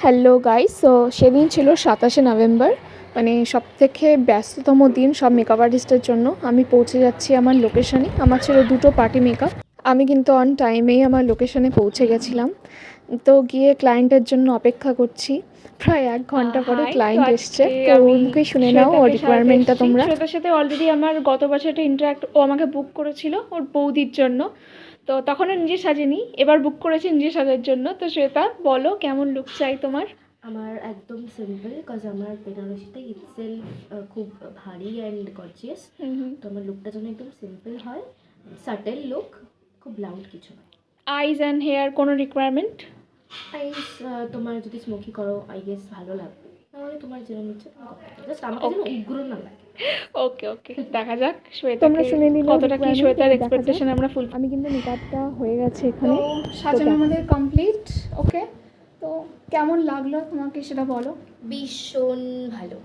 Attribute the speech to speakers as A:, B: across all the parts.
A: Hello guys, so সেদিন ছিল 27শে November, মানে সবথেকে ব্যস্ততম দিন সব মেকআপ আর্টিস্টের জন্য। আমি পৌঁছে যাচ্ছি আমার লোকেশানে। আমার ছিল দুটো পার্টি মেকআপ। আমি কিন্তু অন টাইমেই আমার লোকেশানে পৌঁছে গেছিলাম। তো গিয়ে ক্লায়েন্টের জন্য অপেক্ষা করছি। প্রায় 1 ঘন্টা পরে ক্লায়েন্ট এসছে। তো ওর মুখেই শুনে নাও ওর রিকোয়ারমেন্টটা তোমরা।
B: শ্বেতার সাথে অলরেডি আমার গত বছর একটা ইন্টারাক্ট ও আমাকে বুক করেছিল ওর বৌদির জন্য। তো তখনও নিজে সাজেনি, এবার বুক করেছে নিজে সাজার জন্য। তো শ্বেতা বলো কেমন লুক চাই তোমার?
C: আমার একদম সিম্পল, বিকজ আমার বেনারসিটা ইটসেলফ খুব ভারী অ্যান্ড গর্জিয়াস। তো আমার লুকটা যেন একদম সিম্পল হয়, সাটেল লুক, খুব লাউড কিছু নয়।
B: আইজ অ্যান্ড হেয়ার কোনো রিকোয়ারমেন্ট?
C: আইস তোমার যদি স্মোকি করো আই গেস ভালো লাগবে, তাহলে তোমার যেরকম ইচ্ছে জাস্ট আমাকে যেন উগ্র না লাগে।
B: ওকে ওকে, দেখা যাক
A: তোমরা শুনে নিলে
B: কতটা কি শ্বেতার এক্সপেকটেশন আমরা ফুল।
A: আমি কিন্তু মেকআপটা হয়ে গেছে
B: তো
A: এখানে।
B: সাজানো আমাদের কমপ্লিট। ওকে, তো কেমন লাগলো তোমাকে সেটা বলো।
C: ভীষণ ভালো,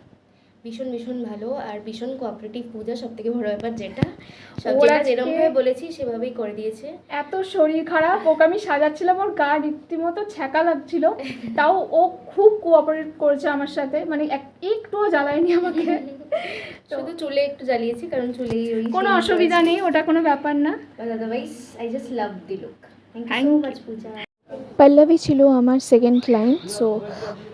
C: ভীষণ ভীষণ ভালো, আর ভীষণ কোঅপারেটিভ পূজা। সব থেকে বড় ব্যাপার যেটা যেরকমভাবে বলেছি সেভাবেই করে দিয়েছে।
B: এত শরীর খারাপ, ওকে আমি সাজাচ্ছিলাম, ওর গা রীতিমতো ছ্যাঁকা লাগছিল, তাও ও খুব কোঅপারেট করেছে আমার সাথে, মানে একটুও জ্বালায়নি আমাকে।
C: শুধু চুলে একটু জ্বালিয়েছি, কারণ চুলেই ওই
B: কোনো অসুবিধা নেই, ওটা কোনো ব্যাপার না।
C: But otherwise I just love the look. Thank you so much Puja.
A: Pallavi ছিল আমার সেকেন্ড ক্লায়েন্ট। সো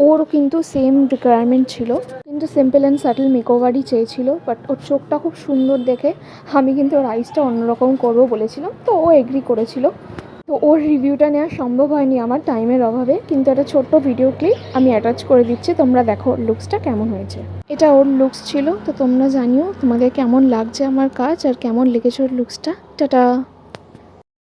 A: ওরও কিন্তু সেম রিকোয়ারমেন্ট ছিল, কিন্তু সিম্পল অ্যান্ড সাটল মেকওভারই চেয়েছিল। বাট ওর চোখটা খুব সুন্দর দেখে আমি কিন্তু ওর আইসটা অন্যরকম করবো বলেছিলাম, তো ও এগ্রি করেছিল। তো ওর রিভিউটা নেওয়া সম্ভব হয়নি আমার টাইমের অভাবে, কিন্তু একটা ছোট্ট ভিডিও ক্লিপ আমি অ্যাটাচ করে দিচ্ছি, তোমরা দেখো ওর লুকসটা কেমন হয়েছে। এটা ওর লুকস ছিল। তো তোমরা জানিও তোমাদের কেমন লাগছে আমার কাজ আর কেমন লেগেছে ওর লুকসটা। টাটা।